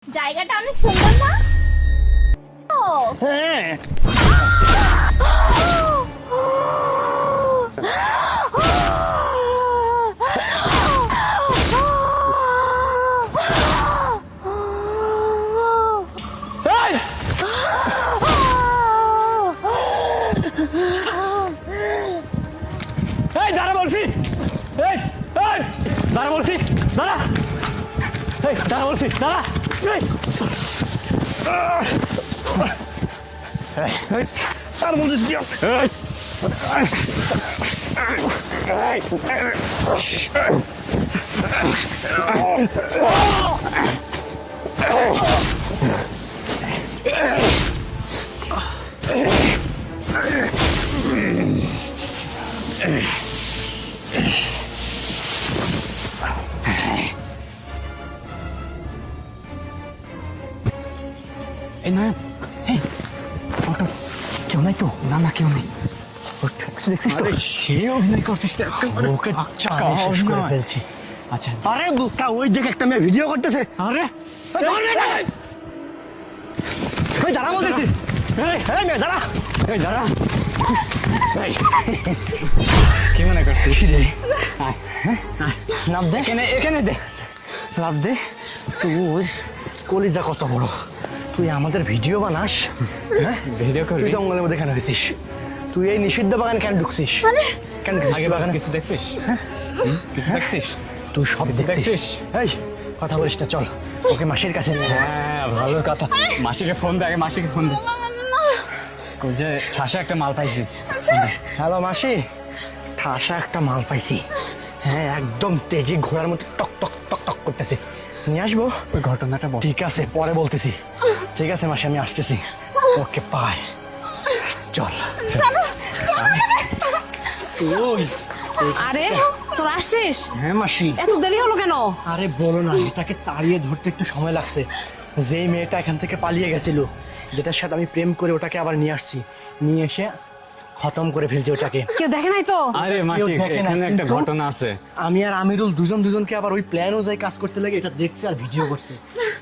জায়গাটা অনেক সুন্দর না? হ্যাঁ এই দাঁড়া বলছি, এই দাঁড়া বলছি, দাঁড়া, এই দাঁড়া বলছি, দাঁড়া, আর বলছিস কি? এই নয়ন, এই অটো, কেউ নাই তো? না না কেউ নেই। দেখছিস তো? সে অভিনয় করছিস তো, ওকে চালে শেষ করে ফেলছি। আচ্ছা আরে বুকা, ওই দেখ একটা মেয়ে ভিডিও করতেছে। আরে ওই দাঁড়া বলতেছি, এই মেয়ে দাঁড়া, এই দাঁড়া। কি মনে করছিস রে? নাম দে, এখানে দে, লাভ দে। তুই কলিজা কত বড়, তুই আমাদের ভিডিও বানাস? হ্যাঁ ভিডিও করবি? তুই জঙ্গলের মধ্যে কেন হয়েছিস? তুই এই নিষিদ্ধ বাগানে কেন ঢুকছিস? কেন ঢুকছিস আগে বাগানে? কিছু দেখছিস? কিছু দেখছিস? তুই সব কিছু দেখছিস। দেখছিস? এই কথা বলিস না, চল ওকে মাসির কাছে নিয়ে যা। হ্যাঁ ভালো কথা। মাসিকে ফোন দে, আগে মাসিকে ফোন দে। ওই যে ঠাসা একটা মাল পাইছি। হ্যালো মাসি, ঠাসা একটা মাল পাইছি। হ্যাঁ একদম তেজি ঘোড়ার মতো টক টক টক টক করতেছে, নিয়ে আসবো? ওই ঘটনাটা বল। ঠিক আছে পরে বলতেছি। ঠিক আছে মাসি, আমি আসতেছি। ওকে বাই, চল। ওই আরে তোর আসছিস? হ্যাঁ মাসি। এত দেরি হলো কেন? আরে বলো না, এটাকে তাড়িয়ে ধরতে একটু সময় লাগছে। যেই মেয়েটা এখান থেকে পালিয়ে গেছিল, যেটার সাথে আমি প্রেম করে ওটাকে আবার নিয়ে আসছি, নিয়ে এসে খতম করে ফেলছি ওটাকে। কেউ দেখে নাই তো? আরে মাসি, দেখে না, এখানে একটা কিন্তু ঘটনা আছে। আমি আর আমিরুল দুজনকে আবার ওই প্ল্যান অনুযায়ী কাজ করতে লাগে, এটা দেখছে আর ভিডিও করছে।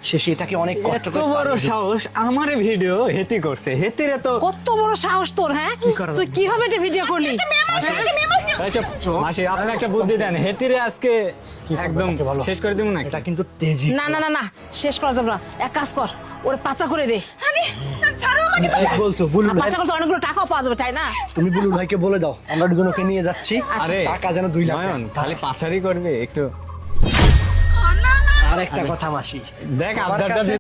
সে সেটাকে অনেক কষ্ট এত করে বড় পালিয়ে দিয়েছে। সাহস, আমারে ভিডিও হেতি করছে। হেতিরে তো কত বড় সাহস তোর, হ্যাঁ? করা তুই লাগবে? কিভাবে এটা ভিডিও করলি? এই চুপ, মাসি আপনি একটা বুদ্ধি দেন। হেতিরে আজকে করবে একদম তাকে বলো? শেষ করে দিব না। এটা কিন্তু তেজি। না না না না, শেষ করা যাবে না। এক কাজ কর, ওরে পাচা করে দে। ঠিক বলছো বুলু ভাই, পাচা করতে অনেকগুলো টাকাও পাওয়া যাবে, তাই না? তুমি বুলু ভাইকে বলে দাও আমরা দুজন ওকে নিয়ে যাচ্ছি। আরে টাকা যেন 2 লাখ। নয়ন, খালি পাচারি করবে একটু। আর একটা কথা মাসি, দেখ আমার আবদারটা কাছে